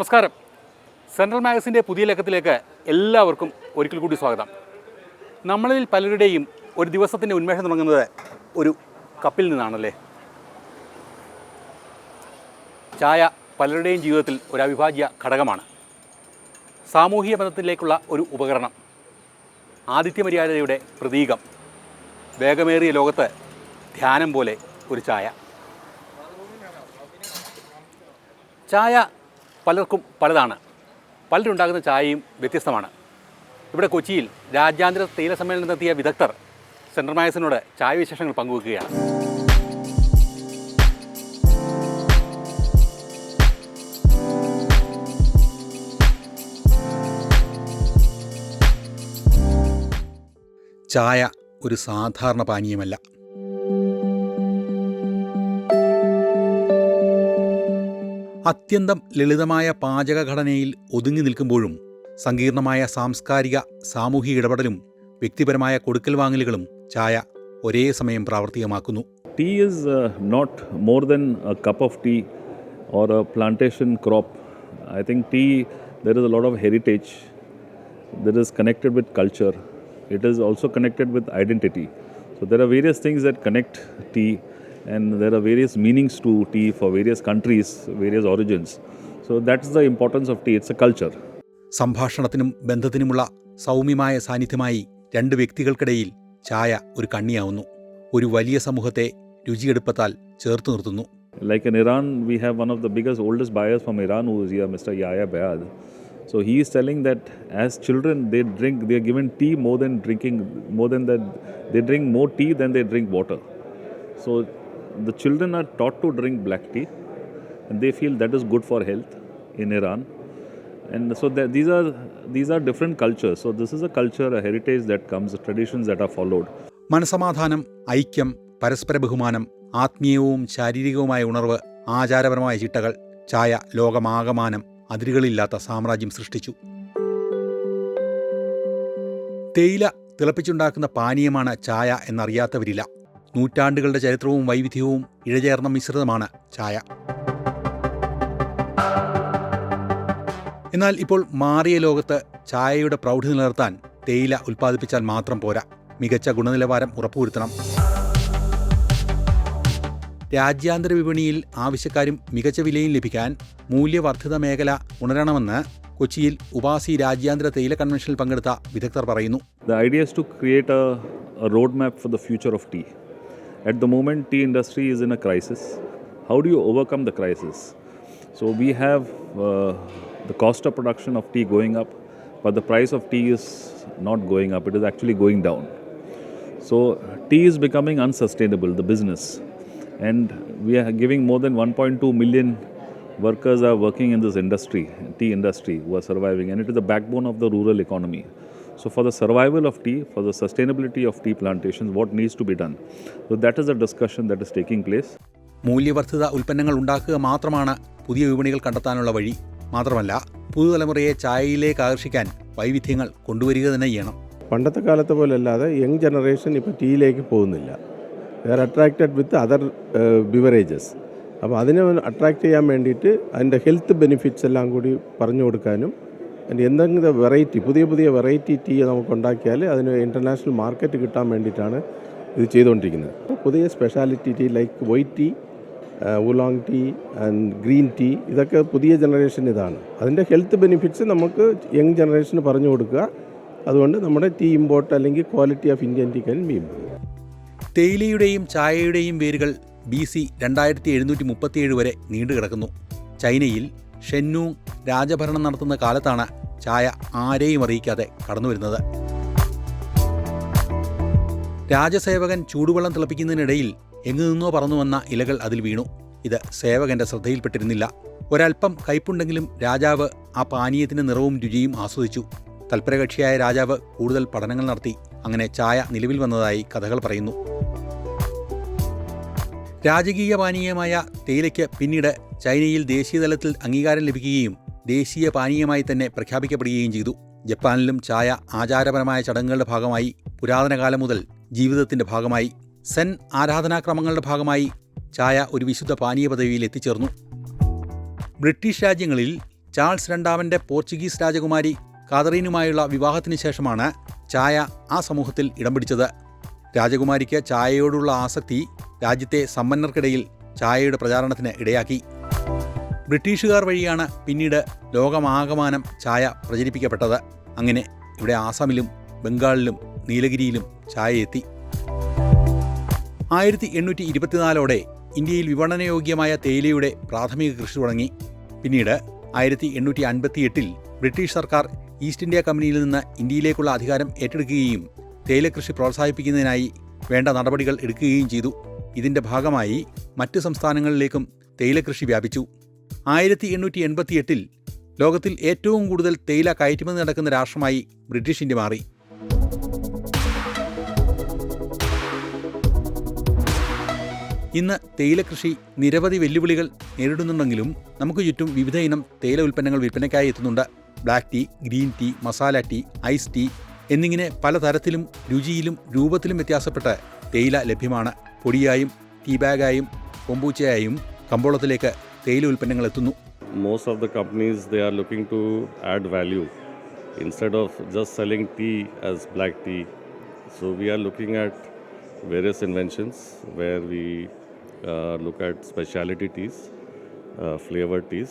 നമസ്കാരം. സെൻട്രൽ മാഗസിൻ്റെ പുതിയ ലക്കത്തിലേക്ക് എല്ലാവർക്കും ഒരിക്കൽ കൂടി സ്വാഗതം. നമ്മളിൽ പലരുടെയും ഒരു ദിവസത്തിൻ്റെ ഉന്മേഷം തുടങ്ങുന്നത് ഒരു കപ്പിൽ നിന്നാണല്ലേ. ചായ പലരുടെയും ജീവിതത്തിൽ ഒരു അവിഭാജ്യ ഘടകമാണ്. സാമൂഹിക ബന്ധത്തിലേക്കുള്ള ഒരു ഉപകരണം, ആതിഥ്യമര്യാദയുടെ പ്രതീകം, വേഗമേറിയ ലോകത്ത് ധ്യാനം പോലെ ഒരു ചായ. ചായ പലർക്കും പലതാണ്. പലരുണ്ടാകുന്ന ചായയും വ്യത്യസ്തമാണ്. ഇവിടെ കൊച്ചിയിൽ രാജ്യാന്തര തേയില സമ്മേളനത്തിനെത്തിയ വിദഗ്ധർ സെൻട്രൽ മാഗസിനോട് ചായ വിശേഷങ്ങൾ പങ്കുവെക്കുകയാണ്. ചായ ഒരു സാധാരണ പാനീയമല്ല. അത്യന്തം ലളിതമായ പാചകഘടനയിൽ ഒതുങ്ങി നിൽക്കുമ്പോഴും സങ്കീർണമായ സാംസ്കാരിക സാമൂഹിക ഇടപെടലും വ്യക്തിപരമായ കൊടുക്കൽ വാങ്ങലുകളും ചായ ഒരേ സമയം പ്രാവർത്തികമാക്കുന്നു. Tea is not more than a cup of tea or a plantation crop. I think tea, there is a lot of heritage that is connected with culture. It is also connected with identity. So there are various things that connect tea, and there are various meanings to tea for various countries, various origins. So that's the importance of tea. It's a culture. സംഭാഷണത്തിനും ബന്ധത്തിനുമുള്ള സൗമ്യമായ സാന്നിധ്യമായി രണ്ട് വ്യക്തികൾക്കിടയിൽ ചായ ഒരു കണ്ണിയാവുന്നു. ഒരു വലിയ സമൂഹത്തെ രുചിയെടുപ്പത്താൽ ചേർത്ത് നിർത്തുന്നു. Like in Iran, we have one of the biggest, oldest buyers from Iran who is here, Mr. Yahya Bayad. So he is telling that as children, they are given tea more than that, they drink more tea than they drink water. So the children are taught to drink black tea, and they feel that is good for health in Iran. And so these are different cultures. So this is a culture, a heritage that comes, traditions that are followed. മനസമാധാനം, ഐക്യം, പരസ്പര ബഹുമാനം, ആത്മീയവും ശാരീരികവുമായ ഉണർവ്, ആചാരപരമായ ചിട്ടകൾ, ചായ ലോകമാകമാനം അതിരുകളില്ലാത്ത സാമ്രാജ്യം സൃഷ്ടിച്ചു. തേയില തിളപ്പിച്ചുണ്ടാക്കുന്ന പാനീയമാണ് ചായ എന്നറിയാത്തവരില്ല. നൂറ്റാണ്ടുകളുടെ ചരിത്രവും വൈവിധ്യവും ഇഴചേർന്ന മിശ്രിതമാണ് ചായ. എന്നാൽ ഇപ്പോൾ മാറിയ ലോകത്ത് ചായയുടെ പ്രൗഢി നിലനിർത്താൻ തേയില ഉൽപ്പാദിപ്പിച്ചാൽ മാത്രം പോരാ, മികച്ച ഗുണനിലവാരം ഉറപ്പുവരുത്തണം. രാജ്യാന്തര വിപണിയിൽ ആവശ്യക്കാരും മികച്ച വിലയും ലഭിക്കാൻ മൂല്യവർദ്ധിത മേഖല ഉണരണമെന്ന് കൊച്ചിയിൽ ഉപാസി രാജ്യാന്തര തേയില കൺവെൻഷനിൽ പങ്കെടുത്ത വിദഗ്ധർ പറയുന്നു. The idea is to create a roadmap for the future of tea. At the moment, tea industry is in a crisis. How do you overcome the crisis? So we have the cost of production of tea going up, but the price of tea is not going up. It is actually going down. So tea is becoming unsustainable, the business. And we are giving more than 1.2 million workers are working in this industry, tea industry, who are surviving. And it is the backbone of the rural economy. So for the survival of tea, for the sustainability of tea plantations, what needs to be done? So that is a discussion that is taking place. മൂല്യവർദ്ധിത ഉൽപ്പന്നങ്ങൾ ഉണ്ടാക്കുക മാത്രമാണ് പുതിയ വിപണികൾ കണ്ടെത്താനുള്ള വഴി. മാത്രമല്ല, പുതുതലമുറയെ ചായയിലേക്ക് ആകർഷിക്കാൻ വൈവിധ്യങ്ങൾ കൊണ്ടുവരിക തന്നെ ചെയ്യണം. പണ്ടത്തെ കാലത്തെ പോലെ അല്ലാതെ യങ് ജനറേഷൻ ഇപ്പോൾ ടീയിലേക്ക് പോകുന്നില്ല. They are attracted with other beverages. അപ്പോൾ അതിനെ അട്രാക്റ്റ് ചെയ്യാൻ വേണ്ടിയിട്ട് അതിൻ്റെ ഹെൽത്ത് ബെനിഫിറ്റ്സ് എല്ലാം കൂടി പറഞ്ഞു കൊടുക്കാനും എന്തെങ്കിലും വെറൈറ്റി, പുതിയ വെറൈറ്റി ടീ നമുക്ക് ഉണ്ടാക്കിയാൽ അതിന് ഇൻ്റർനാഷണൽ മാർക്കറ്റ് കിട്ടാൻ വേണ്ടിയിട്ടാണ് ഇത് ചെയ്തുകൊണ്ടിരിക്കുന്നത്. പുതിയ speciality tea like white tea, ഊലോങ് tea and green tea, ഇതൊക്കെ പുതിയ ജനറേഷൻ ഇതാണ്. അതിൻ്റെ ഹെൽത്ത് ബെനിഫിറ്റ്സ് നമുക്ക് യങ് ജനറേഷന് പറഞ്ഞു കൊടുക്കുക. അതുകൊണ്ട് നമ്മുടെ ടീ ഇമ്പോർട്ട് അല്ലെങ്കിൽ quality of Indian tea can be improve. തേയിലയുടെയും ചായയുടെയും വേരുകൾ BC 2737 വരെ നീണ്ടുകിടക്കുന്നു. ചൈനയിൽ ഷെന്നൂങ് രാജഭരണം നടത്തുന്ന കാലത്താണ് ചായ ആരെയും അറിയിക്കാതെ കടന്നുവരുന്നത്. രാജസേവകൻ ചൂടുവെള്ളം തിളപ്പിക്കുന്നതിനിടയിൽ എങ്ങു നിന്നോ പറന്നു വന്ന ഇലകൾ അതിൽ വീണു. ഇത് സേവകന്റെ ശ്രദ്ധയിൽപ്പെട്ടിരുന്നില്ല. ഒരൽപ്പം കയ്പുണ്ടെങ്കിലും രാജാവ് ആ പാനീയത്തിന്റെ നിറവും രുചിയും ആസ്വദിച്ചു. തൽപരകക്ഷിയായ രാജാവ് കൂടുതൽ പഠനങ്ങൾ നടത്തി. അങ്ങനെ ചായ നിലവിൽ വന്നതായി കഥകൾ പറയുന്നു. രാജകീയ പാനീയമായ തേയിലയ്ക്ക് പിന്നീട് ചൈനയിൽ ദേശീയതലത്തിൽ അംഗീകാരം ലഭിക്കുകയും ദേശീയ പാനീയമായി തന്നെ പ്രഖ്യാപിക്കപ്പെടുകയും ചെയ്തു. ജപ്പാനിലും ചായ ആചാരപരമായ ചടങ്ങുകളുടെ ഭാഗമായി പുരാതന കാലം മുതൽ ജീവിതത്തിൻ്റെ ഭാഗമായി. സെൻ ആരാധനാക്രമങ്ങളുടെ ഭാഗമായി ചായ ഒരു വിശുദ്ധ പാനീയ പദവിയിൽ എത്തിച്ചേർന്നു. ബ്രിട്ടീഷ് രാജ്യങ്ങളിൽ ചാൾസ് രണ്ടാമൻ്റെ പോർച്ചുഗീസ് രാജകുമാരി കാതറീനുമായുള്ള വിവാഹത്തിന് ശേഷമാണ് ചായ ആ സമൂഹത്തിൽ ഇടം പിടിച്ചത്. രാജകുമാരിക്ക് ചായയോടുള്ള ആസക്തി രാജ്യത്തെ സമ്പന്നർക്കിടയിൽ ചായയുടെ പ്രചാരണത്തിന് ഇടയാക്കി. ബ്രിട്ടീഷുകാർ വഴിയാണ് പിന്നീട് ലോകമാകമാനം ചായ പ്രചരിപ്പിക്കപ്പെട്ടത്. അങ്ങനെ ഇവിടെ ആസാമിലും ബംഗാളിലും നീലഗിരിയിലും ചായ എത്തി. 1824ഓടെ ഇന്ത്യയിൽ വിപണനയോഗ്യമായ തേയിലയുടെ പ്രാഥമിക കൃഷി തുടങ്ങി. പിന്നീട് 1858 ബ്രിട്ടീഷ് സർക്കാർ ഈസ്റ്റ് ഇന്ത്യ കമ്പനിയിൽ നിന്ന് ഇന്ത്യയിലേക്കുള്ള അധികാരം ഏറ്റെടുക്കുകയും തേയില കൃഷി പ്രോത്സാഹിപ്പിക്കുന്നതിനായി വേണ്ട നടപടികൾ എടുക്കുകയും ചെയ്തു. ഇതിൻ്റെ ഭാഗമായി മറ്റ് സംസ്ഥാനങ്ങളിലേക്കും തേയില കൃഷി വ്യാപിച്ചു. 1888 ലോകത്തിൽ ഏറ്റവും കൂടുതൽ തേയില കയറ്റുമതി നടക്കുന്ന രാഷ്ട്രമായി ബ്രിട്ടീഷ് ഇന്ത്യ മാറി. ഇന്ന് തേയില കൃഷി നിരവധി വെല്ലുവിളികൾ നേരിടുന്നുണ്ടെങ്കിലും നമുക്ക് ചുറ്റും വിവിധ ഇനം തേയില ഉൽപ്പന്നങ്ങൾ വിൽപ്പനയ്ക്കായി എത്തുന്നുണ്ട്. Black tea, green tea, masala tea, ice tea എന്നിങ്ങനെ പലതരത്തിലും രുചിയിലും രൂപത്തിലും വ്യത്യാസപ്പെട്ട് തേയില ലഭ്യമാണ്. പൊടിയായും ടീ ബാഗായും കൊമ്പൂച്ചയായും കമ്പോളത്തിലേക്ക് തേയില ഉൽപ്പന്നങ്ങൾ എത്തുന്നു. Most of the companies, they are looking to add value instead of just selling tea as black tea. So we are looking at various inventions where we look at specialty teas, flavored teas,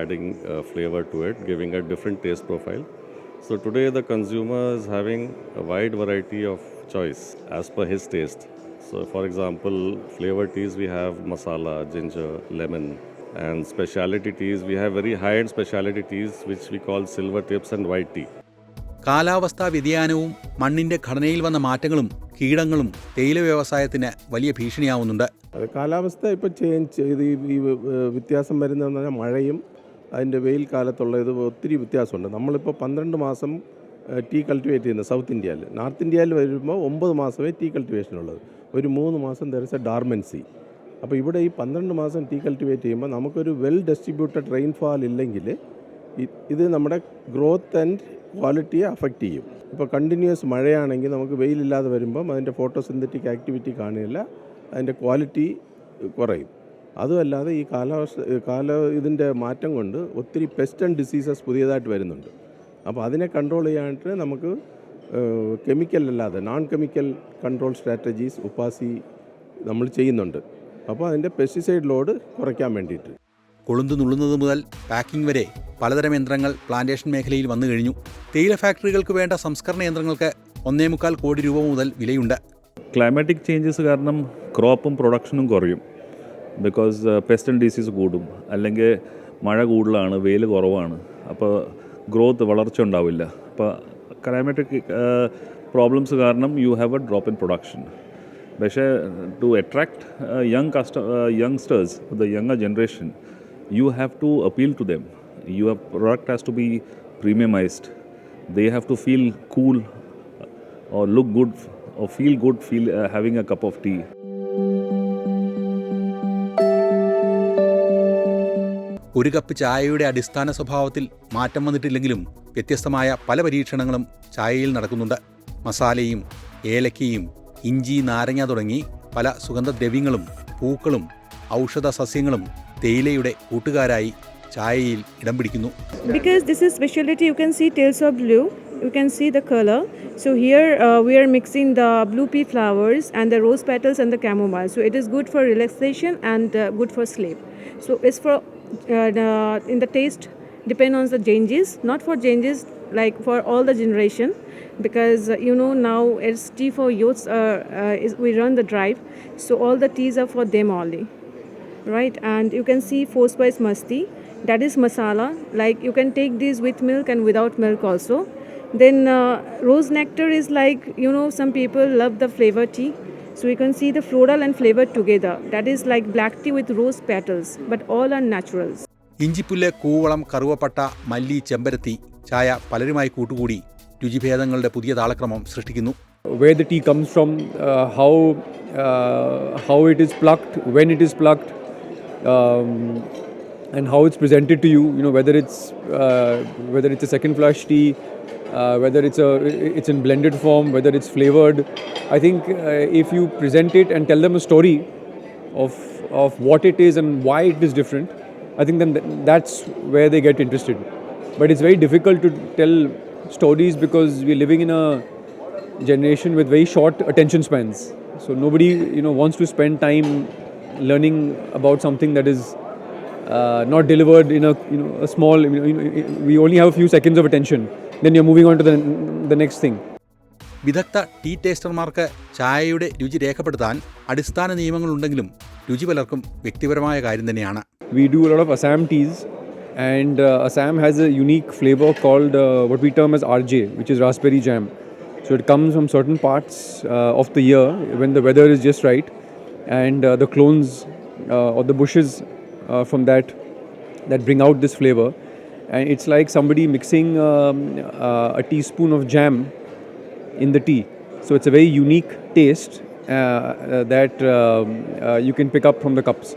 adding flavor to it, giving a different taste profile. So today the consumer is having a wide variety of choice as per his taste. So for example, flavored teas we have masala, ginger, lemon. And specialty teas, we have very high-end specialty teas which we call silver tips and white tea. കാലാവസ്ഥാ വ്യതിയാനവും മണ്ണിൻ്റെ ഘടനയിൽ വന്ന മാറ്റങ്ങളും കീടങ്ങളും തേയില വ്യവസായത്തിന് വലിയ ഭീഷണിയാവുന്നുണ്ട്. അത് കാലാവസ്ഥ ഇപ്പോൾ ചേഞ്ച് ചെയ്ത് ഈ വ്യത്യാസം വരുന്നതെന്ന് പറഞ്ഞാൽ മഴയും അതിൻ്റെ വെയിൽ കാലത്തുള്ള ഇത് ഒത്തിരി വ്യത്യാസമുണ്ട്. നമ്മളിപ്പോൾ 12 മാസം ടീ കൾട്ടിവേറ്റ് ചെയ്യുന്നത് സൗത്ത് ഇന്ത്യയിൽ. നോർത്ത് ഇന്ത്യയിൽ വരുമ്പോൾ 9 മാസമേ ടീ കൾട്ടിവേഷൻ ഉള്ളത്. ഒരു 3 മാസം ദർ ഇസ് എ ഡാർമൻസി. അപ്പോൾ ഇവിടെ ഈ 12 മാസം ടീ കൾട്ടിവേറ്റ് ചെയ്യുമ്പോൾ നമുക്കൊരു വെൽ ഡിസ്ട്രിബ്യൂട്ടഡ് റെയിൻഫാൾ ഇല്ലെങ്കിൽ ഇത് നമ്മുടെ ഗ്രോത്ത് ആൻഡ് ക്വാളിറ്റിയെ അഫക്റ്റ് ചെയ്യും. ഇപ്പോൾ കണ്ടിന്യൂസ് മഴയാണെങ്കിൽ നമുക്ക് വെയിലില്ലാതെ വരുമ്പം അതിൻ്റെ ഫോട്ടോസിന്തറ്റിക് ആക്ടിവിറ്റി കാണില്ല, അതിൻ്റെ ക്വാളിറ്റി കുറയും. അതുമല്ലാതെ ഈ ഇതിൻ്റെ മാറ്റം കൊണ്ട് ഒത്തിരി പെസ്റ്റ് ആൻഡ് ഡിസീസസ് പുതിയതായിട്ട് വരുന്നുണ്ട്. അപ്പോൾ അതിനെ കൺട്രോൾ ചെയ്യാനായിട്ട് നമുക്ക് കെമിക്കൽ അല്ലാതെ നോൺ കെമിക്കൽ കൺട്രോൾ സ്ട്രാറ്റജീസ് ഉപ്പാസി നമ്മൾ ചെയ്യുന്നുണ്ട്. അപ്പോൾ അതിൻ്റെ പെസ്റ്റിസൈഡ് ലോഡ് കുറയ്ക്കാൻ വേണ്ടിയിട്ട്. കൊളുന്തു നുള്ളുന്നത് മുതൽ പാക്കിംഗ് വരെ പലതരം യന്ത്രങ്ങൾ പ്ലാന്റേഷൻ മേഖലയിൽ വന്നു കഴിഞ്ഞു. തേയില ഫാക്ടറികൾക്ക് വേണ്ട സംസ്കരണ യന്ത്രങ്ങൾക്ക് 1.25 കോടി രൂപ മുതൽ വിലയുണ്ട്. ക്ലൈമാറ്റിക് ചേഞ്ചസ് കാരണം ക്രോപ്പും പ്രൊഡക്ഷനും കുറയും. ബിക്കോസ് പെസ്റ്റ് ആൻഡ് ഡിസീസ് കൂടും, അല്ലെങ്കിൽ മഴ കൂടുതലാണ്, വെയിൽ കുറവാണ്, അപ്പോൾ ഗ്രോത്ത് വളർച്ച ഉണ്ടാവില്ല. അപ്പോൾ ക്ലൈമാറ്റിക് പ്രോബ്ലംസ് കാരണം you have a drop in production. പക്ഷേ to attract youngsters, the younger generation, you have to appeal to them. Your product has to be premiumized. They have to feel cool or look good or feel good having a cup of tea. ഒരു cup ചായയുടെ അടിസ്ഥാന സ്വഭാവത്തിൽ മാറ്റം വന്നിട്ടില്ലെങ്കിലും വ്യത്യസ്തമായ പല പരീക്ഷണങ്ങളും ചായയിൽ നടക്കുന്നുണ്ട്. മസാലയും ഏലക്കയും ഇഞ്ചി, നാരങ്ങ തുടങ്ങി പല സുഗന്ധദ്രവ്യങ്ങളും പൂക്കളും ഔഷധ സസ്യങ്ങളും തേയിലയുടെ കൂട്ടുകാരായി ചായയിൽ ഇടം പിടിക്കുന്നു. Because this is specialty, you can see tails of blue, you can see the color. So here we are mixing the blue pea flowers and the rose petals and the chamomile. So it is good for relaxation and good for sleep. So it's for in the taste depend on the changes, not for changes like for all the generation, because now it's tea for youths. We run the drive, so all the teas are for them only, right? And you can see 4 spice masti, that is masala. Like you can take these with milk and without milk also. Then rose nectar is like some people love the flavor tea. So you can see the floral and flavor together. That is like black tea with rose petals, but all are naturals. ഇഞ്ചിപ്പുല്ല്, കൂവളം, കറുവപ്പട്ട, മല്ലി, ചെമ്പരത്തി ചായ പലരുമായി കൂട്ടുകൂടി രുചിഭേദങ്ങളുടെ പുതിയ താളക്രമം സൃഷ്ടിക്കുന്നു. Where the tea comes from, how it is plucked, when it is plucked, and how it's presented to you. Whether it's a second flush tea, whether it's in blended form, whether it's flavored. I think if you present it and tell them a story of what it is and why it is different, I think then that's where they get interested. But it's very difficult to tell stories because we're living in a generation with very short attention spans. So nobody, wants to spend time learning about something that is not delivered in a small. We only have a few seconds of attention. Then you're moving on to the next thing. വിദഗ്ധ tea ടേസ്റ്റർമാർക്ക് ചായയുടെ രുചി രേഖപ്പെടുത്താൻ അടിസ്ഥാന നിയമങ്ങളുണ്ടെങ്കിലും രുചി പലർക്കും വ്യക്തിപരമായ കാര്യം തന്നെയാണ്. We do a lot of Assam teas, and Assam has a unique flavor called what we term as RJ, which is raspberry jam. So it comes from certain parts of the year when the weather is just right, and the clones or the bushes from that bring out this flavor. And it's like somebody mixing a teaspoon of jam in the tea. So it's a very unique taste that you can pick up from the cups.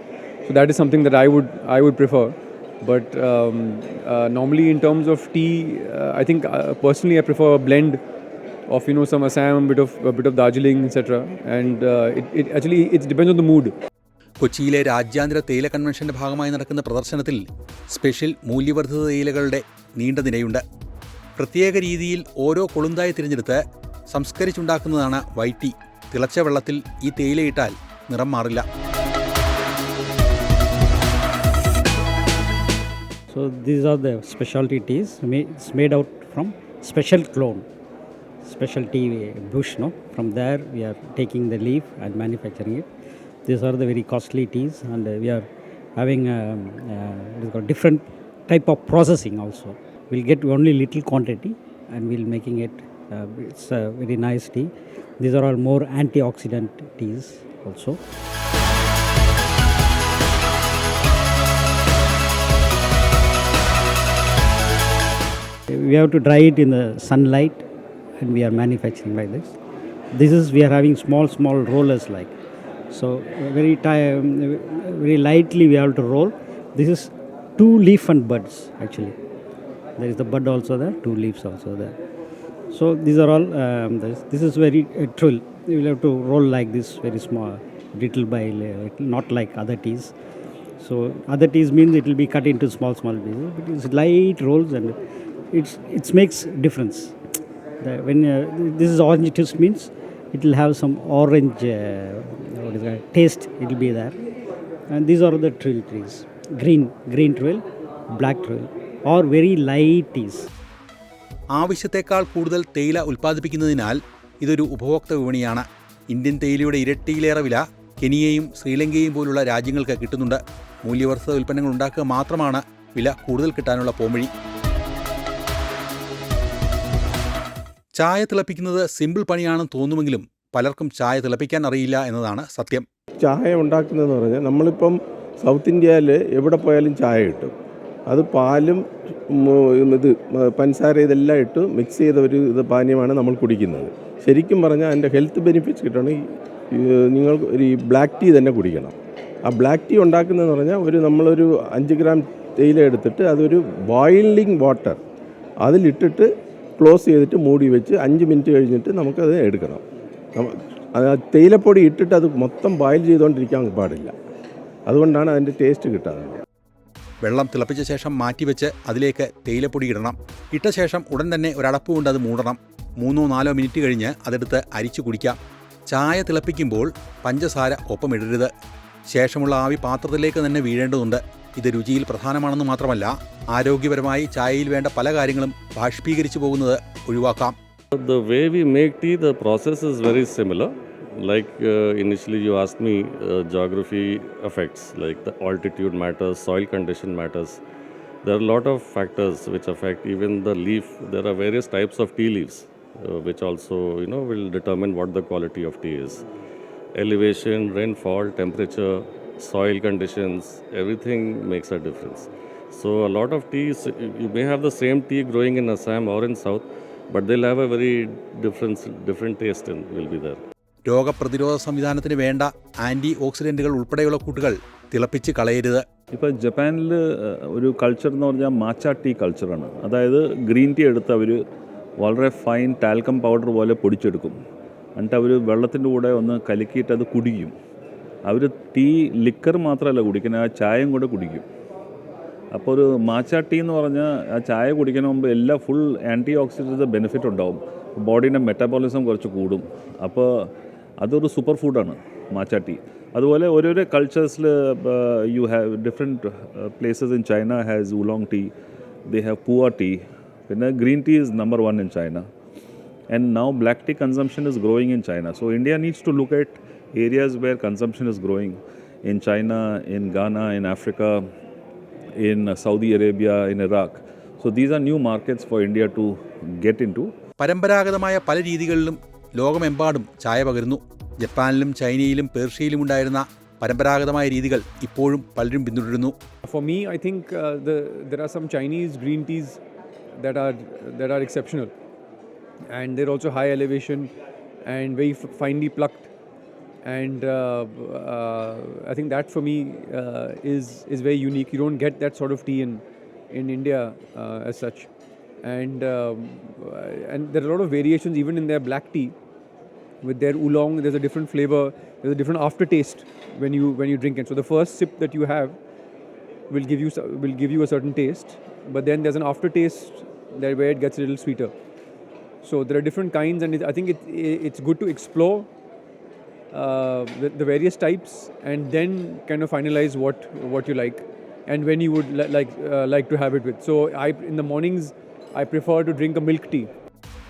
So that is something that I would prefer. But normally in terms of tea, I think personally I prefer a blend of some Assam, a bit of Darjeeling, etc. And it depends on the mood. കൊച്ചിയിലെ രാജ്യാന്തര തേയില കൺവെൻഷന്റെ ഭാഗമായി നടക്കുന്ന പ്രദർശനത്തിൽ special മൂല്യവർദ്ധിത തേയിലകളുടെ നീണ്ട നിരയുണ്ട്. പ്രത്യേക രീതിയിൽ ഓരോ കൊളുന്തായി തിരഞ്ഞെടുത്ത് സംസ്കരിച്ചുണ്ടാക്കുന്നതാണ് വൈറ്റ് ടീ. തിളച്ച വെള്ളത്തിൽ ഈ തേയിലയിട്ടാൽ നിറം മാറില്ല. So these are the specialty teas. It's made out from special clone, special tea bush. From there we are taking the leaf and manufacturing it. These are the very costly teas, and we are having different type of processing also. We'll get only little quantity and we'll making it. It's a very nice tea. These are all more antioxidant teas also. We have to dry it in the sunlight, and we are manufacturing like this. We are having small rollers like. So very lightly we have to roll. This is 2 leaf and buds actually. There is the bud also there, 2 leaves also there. So these are all, this is very trill. You will have to roll like this, very small, little by little, not like other teas. So other teas means it will be cut into small pieces, but it's light rolls and it makes difference. When this is orange twist means it will have some orange taste, it will be there. And these are the trill trees, green trill, black trill, or very light teas. ആവശ്യത്തേക്കാൾ കൂടുതൽ തേയില ഉൽപ്പാദിപ്പിക്കുന്നതിനാൽ ഇതൊരു ഉപഭോക്തൃ വിപണിയാണ്. Indian തേയിലയുടെ ഇരട്ടിയിലേറെ വില കെനിയയും ശ്രീലങ്കയും പോലുള്ള രാജ്യങ്ങൾക്ക് കിട്ടുന്നുണ്ട്. മൂല്യവർദ്ധിത ഉൽപ്പന്നങ്ങൾ ഉണ്ടാക്കുക മാത്രമാണ് വില കൂടുതൽ കിട്ടാനുള്ള പോംവഴി. ചായ തിളപ്പിക്കുന്നത് സിമ്പിൾ പണിയാണെന്ന് തോന്നുമെങ്കിലും പലർക്കും ചായ തിളപ്പിക്കാൻ അറിയില്ല എന്നതാണ് സത്യം. ചായ ഉണ്ടാക്കുന്നതെന്ന് പറഞ്ഞാൽ നമ്മളിപ്പം സൗത്ത് ഇന്ത്യയിൽ എവിടെ പോയാലും ചായ കിട്ടും. അത് പാലും പഞ്ചസാര ഇതെല്ലാം ഇട്ട് മിക്സ് ചെയ്ത ഒരു പാനീയമാണ് നമ്മൾ കുടിക്കുന്നത്. ശരിക്കും പറഞ്ഞാൽ അതിൻ്റെ ഹെൽത്ത് ബെനിഫിറ്റ്സ് കിട്ടണമെങ്കിൽ നിങ്ങൾ ഒരു ബ്ലാക്ക് ടീ തന്നെ കുടിക്കണം. ആ ബ്ലാക്ക് ടീ ഉണ്ടാക്കുന്നതെന്ന് പറഞ്ഞാൽ നമ്മളൊരു 5 ഗ്രാം തേയില എടുത്തിട്ട് അതൊരു ബോയിലിംഗ് വാട്ടർ അതിലിട്ടിട്ട് ക്ലോസ് ചെയ്തിട്ട് മൂടി വെച്ച് 5 മിനിറ്റ് കഴിഞ്ഞിട്ട് നമുക്കത് എടുക്കണം. തേയിലപ്പൊടി ഇട്ടിട്ട് അത് മൊത്തം ബോയിൽ ചെയ്തുകൊണ്ടിരിക്കാൻ പാടില്ല. അതുകൊണ്ടാണ് അതിൻ്റെ ടേസ്റ്റ് കിട്ടാറുള്ളത്. വെള്ളം തിളപ്പിച്ച ശേഷം മാറ്റിവെച്ച് അതിലേക്ക് തേയിലപ്പൊടി ഇടണം. ഇട്ട ശേഷം ഉടൻ തന്നെ ഒരടപ്പ് കൊണ്ട് അത് മൂടണം. 3-4 മിനിറ്റ് കഴിഞ്ഞ് അതെടുത്ത് അരിച്ചു കുടിക്കാം. ചായ തിളപ്പിക്കുമ്പോൾ പഞ്ചസാര ഒപ്പമിടരുത്. ശേഷമുള്ള ആവി പാത്രത്തിലേക്ക് തന്നെ വീഴേണ്ടതുണ്ട്. ഇത് രുചിയിൽ പ്രധാനമാണെന്ന് മാത്രമല്ല, ആരോഗ്യപരമായി ചായയിൽ വേണ്ട പല കാര്യങ്ങളും ബാഷ്പീകരിച്ചു പോകുന്നത് ഒഴിവാക്കാം. The way we make tea, the process is very similar. Like initially you asked me, geography affects, like the altitude matters, soil condition matters. There are a lot of factors which affect even the leaf. There are various types of tea leaves which also will determine what the quality of tea is. Elevation, rainfall, temperature, soil conditions, everything makes a difference. So a lot of teas, you may have the same tea growing in Assam or in South, but they'll have a very different taste and will be there. രോഗപ്രതിരോധ സംവിധാനത്തിന് വേണ്ട anti ഓക്സിഡൻറ്റുകൾ ഉൾപ്പെടെയുള്ള കൂട്ടുകൾ തിളപ്പിച്ച് കളയരുത്. ഇപ്പോൾ ജപ്പാനിൽ ഒരു culture എന്ന് പറഞ്ഞാൽ മാച്ച ടീ കൾച്ചറാണ്. അതായത് ഗ്രീൻ ടീ എടുത്ത് അവർ വളരെ ഫൈൻ ടാൽക്കം പൗഡർ പോലെ പൊടിച്ചെടുക്കും. എന്നിട്ട് അവർ വെള്ളത്തിൻ്റെ കൂടെ ഒന്ന് കലക്കിയിട്ട് അത് കുടിക്കും. അവർ ടീ ലിക്കർ മാത്രമല്ല കുടിക്കുന്നത്, ആ ചായയും കൂടെ കുടിക്കും. അപ്പോൾ ഒരു മാച്ച ടീ എന്ന് പറഞ്ഞാൽ ആ ചായ കുടിക്കുന്ന മുമ്പ് എല്ലാ ഫുൾ ആൻറ്റി ഓക്സിഡൻറ്റ് ബെനിഫിറ്റ് ഉണ്ടാവും, ബോഡീൻ്റെ മെറ്റബോളിസം കുറച്ച് കൂടും. അപ്പോൾ അതൊരു സൂപ്പർ ഫുഡാണ് മാച്ച ടീ. അതുപോലെ ഓരോരോ കൾച്ചേഴ്സിൽ you have different places in China has oolong tea, they have puer tea, പിന്നെ green tea is number 1 in China. And now black tea consumption is growing in China. So India needs to look at areas where consumption is growing in China, in Ghana, in Africa, in Saudi Arabia, in Iraq. So these are new markets for India to get into. പരമ്പരാഗതമായ പല രീതികളിലും ലോകമെമ്പാടും ചായ പകരുന്നു. ജപ്പാനിലും ചൈനയിലും പേർഷ്യയിലും ഉണ്ടായിരുന്ന പരമ്പരാഗതമായ രീതികൾ ഇപ്പോഴും പലരും പിന്തുടരുന്നു. For me, I think there are some Chinese green teas that are exceptional, and they're also high elevation and very finely plucked. And I think that for me is very unique. You don't get that sort of tea in India as such. And there are a lot of variations even in their black tea. With their oolong, there's a different flavor, there's a different aftertaste when you drink it. So the first sip that you have will give you a certain taste, but then there's an aftertaste where it gets a little sweeter. So there are different kinds, and I think it's good to explore the various types and then kind of finalize what you like and when you would like to have it with. So in the mornings I prefer to drink a milk tea.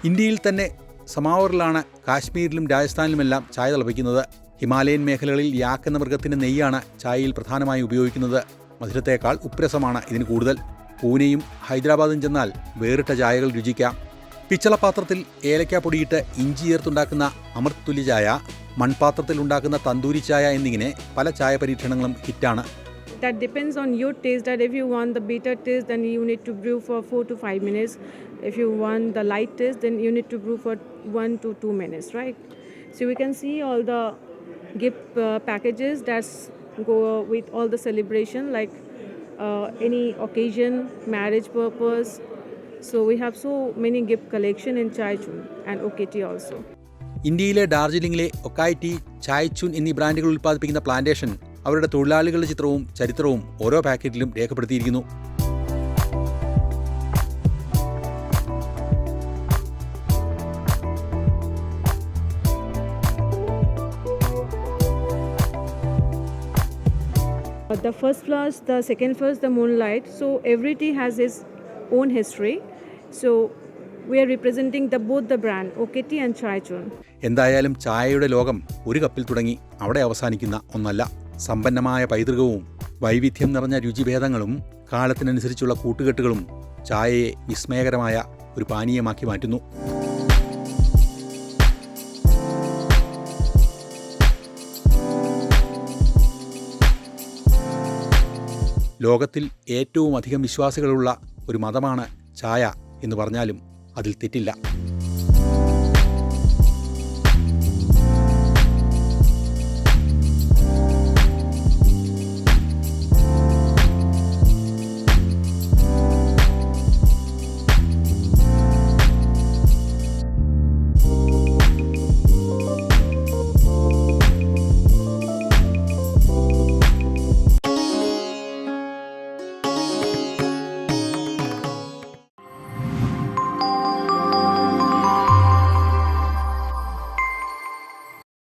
ഇന്ത്യയിൽ തന്നെ സമാവറിലാണ് കാശ്മീരിലും രാജസ്ഥാനിലുമെല്ലാം ചായ തിളപ്പിക്കുന്നത്. Himalayan മേഖലകളിൽ യാക്ക് എന്ന മൃഗത്തിൻ്റെ നെയ്യാണ് ചായയിൽ പ്രധാനമായി ഉപയോഗിക്കുന്നത്. മധുരത്തേക്കാൾ ഉപ്രസമാണ് ഇതിന് കൂടുതൽ. പൂനെയും ഹൈദരാബാദും ചെന്നാൽ വേറിട്ട ചായകൾ രുചിക്കാം. പിച്ചളപാത്രത്തിൽ ഏലക്ക പൊടിയിട്ട് ഇഞ്ചി ചേർത്തുണ്ടാക്കുന്ന അമൃത് തുല്യ ചായ, മൺപാത്രത്തിൽ ഉണ്ടാക്കുന്ന തന്തൂരി ചായ എന്നിങ്ങനെ പല ചായ പരീക്ഷണങ്ങളും ഹിറ്റാണ്. That depends on your taste, that if you want the bitter taste, then you need to brew for 4 to 5 minutes. If you want the light taste, then you need to brew for 1 to 2 minutes, right? So we can see all the gift packages that go with all the celebration, like any occasion, marriage purpose. So we have so many gift collection in Chaichun and OKT also. ഇന്ത്യയിലെ ഡാർജിലിംഗിലെ ഒക്കായ് tea, ചായ്ചുൻ എന്നീ ബ്രാൻഡുകൾ ഉൽപ്പാദിപ്പിക്കുന്ന plantation അവരുടെ തൊഴിലാളികളുടെ ചിത്രവും ചരിത്രവും ഓരോ പാക്കറ്റിലും രേഖപ്പെടുത്തിയിരിക്കുന്നു. The first flowers, the second flowers, the moonlight. So every tea has its own history. So we are representing both the brand, OKT and Chaichun. എന്തായാലും ചായയുടെ ലോകം ഒരു കപ്പിൽ തുടങ്ങി അവിടെ അവസാനിക്കുന്ന ഒന്നല്ല. സമ്പന്നമായ പൈതൃകവും വൈവിധ്യം നിറഞ്ഞ രുചിഭേദങ്ങളും കാലത്തിനനുസരിച്ചുള്ള കൂട്ടുകെട്ടുകളും ചായയെ വിസ്മയകരമായ ഒരു പാനീയമാക്കി മാറ്റുന്നു. ലോകത്തിൽ ഏറ്റവും അധികം വിശ്വാസികളുള്ള ഒരു മതമാണ് ചായ എന്ന് പറഞ്ഞാലും അതിൽ തെറ്റില്ല.